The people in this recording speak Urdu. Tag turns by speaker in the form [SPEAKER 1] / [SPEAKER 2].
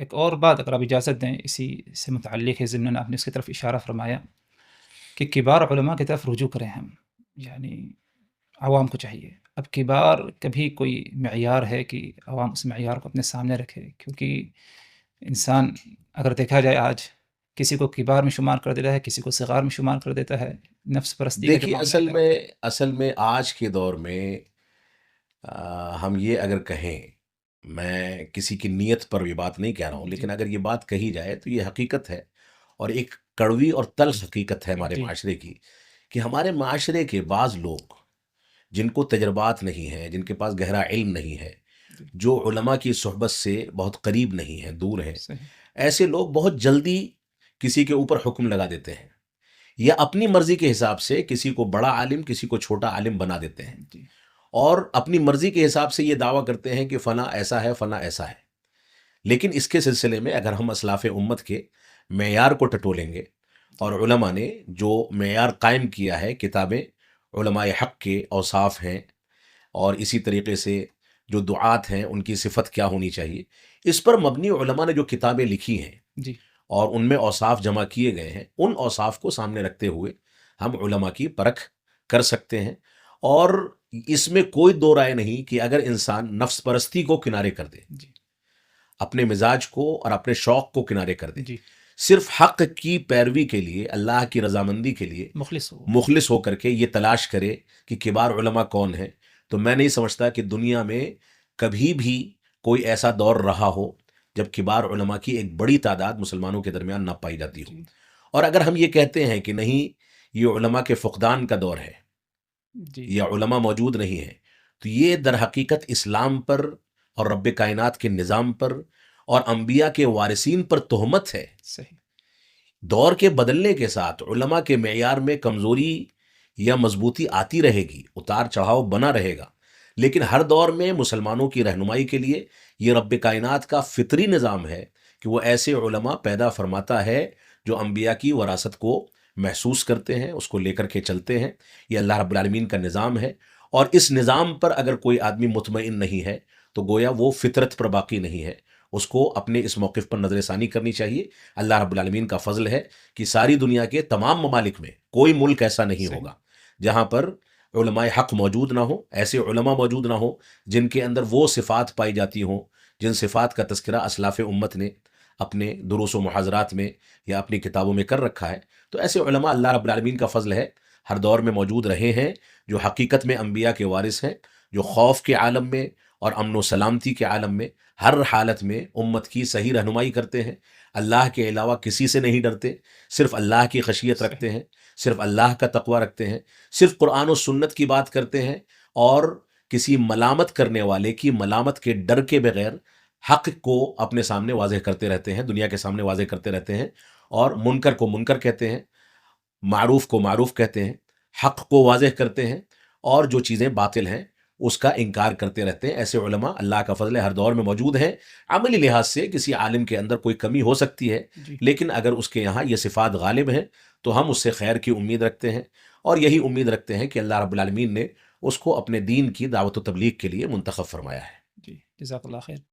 [SPEAKER 1] ایک اور بات اگر آپ اجازت دیں اسی سے متعلق ہے، ضمن آپ نے اس کی طرف اشارہ فرمایا کہ کبار علماء کی طرف رجوع کریں ہم، یعنی عوام کو چاہیے اب کبار کبھی کوئی معیار ہے کہ عوام اس معیار کو اپنے سامنے رکھے، کیونکہ انسان اگر دیکھا جائے آج کسی کو کبار میں شمار کر دیتا ہے، کسی کو صغار میں شمار کر دیتا ہے، نفس پرستی کا جو
[SPEAKER 2] دیکھیے،
[SPEAKER 1] معاملہ
[SPEAKER 2] اصل
[SPEAKER 1] ہے۔
[SPEAKER 2] میں اصل میں آج کے دور میں ہم یہ اگر کہیں، میں کسی کی نیت پر بھی بات نہیں کہہ رہا ہوں،
[SPEAKER 1] جی
[SPEAKER 2] لیکن اگر یہ بات کہی جائے تو یہ حقیقت ہے، اور ایک کڑوی اور تلخ حقیقت ہے ہمارے
[SPEAKER 1] جی
[SPEAKER 2] معاشرے کی، کہ ہمارے معاشرے کے بعض لوگ جن کو تجربات نہیں ہیں، جن کے پاس گہرا علم نہیں ہے،
[SPEAKER 1] جی
[SPEAKER 2] جو علماء کی صحبت سے بہت قریب نہیں ہیں، دور ہیں،
[SPEAKER 1] صحیح
[SPEAKER 2] ایسے لوگ بہت جلدی کسی کے اوپر حکم لگا دیتے ہیں، یا اپنی مرضی کے حساب سے کسی کو بڑا عالم، کسی کو چھوٹا عالم بنا دیتے ہیں،
[SPEAKER 1] جی
[SPEAKER 2] اور اپنی مرضی کے حساب سے یہ دعویٰ کرتے ہیں کہ فلاں ایسا ہے، فلاں ایسا ہے۔ لیکن اس کے سلسلے میں اگر ہم اسلاف امت کے معیار کو ٹٹولیں گے،
[SPEAKER 1] جی
[SPEAKER 2] اور علماء نے جو معیار قائم کیا ہے، کتابیں علماء حق کے اوصاف ہیں، اور اسی طریقے سے جو دعات ہیں ان کی صفت کیا ہونی چاہیے، اس پر مبنی علماء نے جو کتابیں لکھی ہیں
[SPEAKER 1] جی
[SPEAKER 2] اور ان میں اوصاف جمع کیے گئے ہیں، ان اوصاف کو سامنے رکھتے ہوئے ہم علماء کی پرکھ کر سکتے ہیں۔ اور اس میں کوئی دو رائے نہیں کہ اگر انسان نفس پرستی کو کنارے کر دے،
[SPEAKER 1] جی
[SPEAKER 2] اپنے مزاج کو اور اپنے شوق کو کنارے کر دے،
[SPEAKER 1] جی
[SPEAKER 2] صرف حق کی پیروی کے لیے، اللہ کی رضامندی کے لیے
[SPEAKER 1] مخلص ہو۔
[SPEAKER 2] مخلص ہو کر کے یہ تلاش کرے کہ کبار علماء کون ہیں، تو میں نہیں سمجھتا کہ دنیا میں کبھی بھی کوئی ایسا دور رہا ہو جب کبار علماء کی ایک بڑی تعداد مسلمانوں کے درمیان نہ پائی جاتی ہو۔
[SPEAKER 1] جی
[SPEAKER 2] اور اگر ہم یہ کہتے ہیں کہ نہیں، یہ علماء کے فقدان کا دور ہے،
[SPEAKER 1] جی
[SPEAKER 2] یا علماء موجود نہیں ہیں، تو یہ در حقیقت اسلام پر اور رب کائنات کے نظام پر اور انبیاء کے وارثین پر تہمت ہے۔
[SPEAKER 1] صحیح
[SPEAKER 2] دور کے بدلنے کے ساتھ علماء کے معیار میں کمزوری یا مضبوطی آتی رہے گی، اتار چڑھاؤ بنا رہے گا، لیکن ہر دور میں مسلمانوں کی رہنمائی کے لیے یہ رب کائنات کا فطری نظام ہے کہ وہ ایسے علماء پیدا فرماتا ہے جو انبیاء کی وراثت کو محسوس کرتے ہیں، اس کو لے کر کے چلتے ہیں۔ یہ اللہ رب العالمین کا نظام ہے، اور اس نظام پر اگر کوئی آدمی مطمئن نہیں ہے تو گویا وہ فطرت پر باقی نہیں ہے، اس کو اپنے اس موقف پر نظر ثانی کرنی چاہیے۔ اللہ رب العالمین کا فضل ہے کہ ساری دنیا کے تمام ممالک میں کوئی ملک ایسا نہیں
[SPEAKER 1] صحیح
[SPEAKER 2] ہوگا جہاں پر علماء حق موجود نہ ہو، ایسے علماء موجود نہ ہو جن کے اندر وہ صفات پائی جاتی ہوں جن صفات کا تذکرہ اسلاف امت نے اپنے دروس و محاضرات میں یا اپنی کتابوں میں کر رکھا ہے۔ تو ایسے علماء اللہ رب العالمین کا فضل ہے، ہر دور میں موجود رہے ہیں، جو حقیقت میں انبیاء کے وارث ہیں، جو خوف کے عالم میں اور امن و سلامتی کے عالم میں ہر حالت میں امت کی صحیح رہنمائی کرتے ہیں، اللہ کے علاوہ کسی سے نہیں ڈرتے، صرف اللہ کی خشیت
[SPEAKER 1] صحیح
[SPEAKER 2] رکھتے ہیں، صرف اللہ کا تقوی رکھتے ہیں، صرف قرآن و سنت کی بات کرتے ہیں، اور کسی ملامت کرنے والے کی ملامت کے ڈر کے بغیر حق کو اپنے سامنے واضح کرتے رہتے ہیں، دنیا کے سامنے واضح کرتے رہتے ہیں، اور منکر کو منکر کہتے ہیں، معروف کو معروف کہتے ہیں، حق کو واضح کرتے ہیں، اور جو چیزیں باطل ہیں اس کا انکار کرتے رہتے ہیں۔ ایسے علماء اللہ کا فضل ہے ہر دور میں موجود ہیں۔ عملی لحاظ سے کسی عالم کے اندر کوئی کمی ہو سکتی ہے،
[SPEAKER 1] جی
[SPEAKER 2] لیکن اگر اس کے یہاں یہ صفات غالب ہیں تو ہم اس سے خیر کی امید رکھتے ہیں، اور یہی امید رکھتے ہیں کہ اللہ رب العالمین نے اس کو اپنے دین کی دعوت و تبلیغ کے لیے منتخب فرمایا ہے۔
[SPEAKER 1] جی جزاک اللہ خیر۔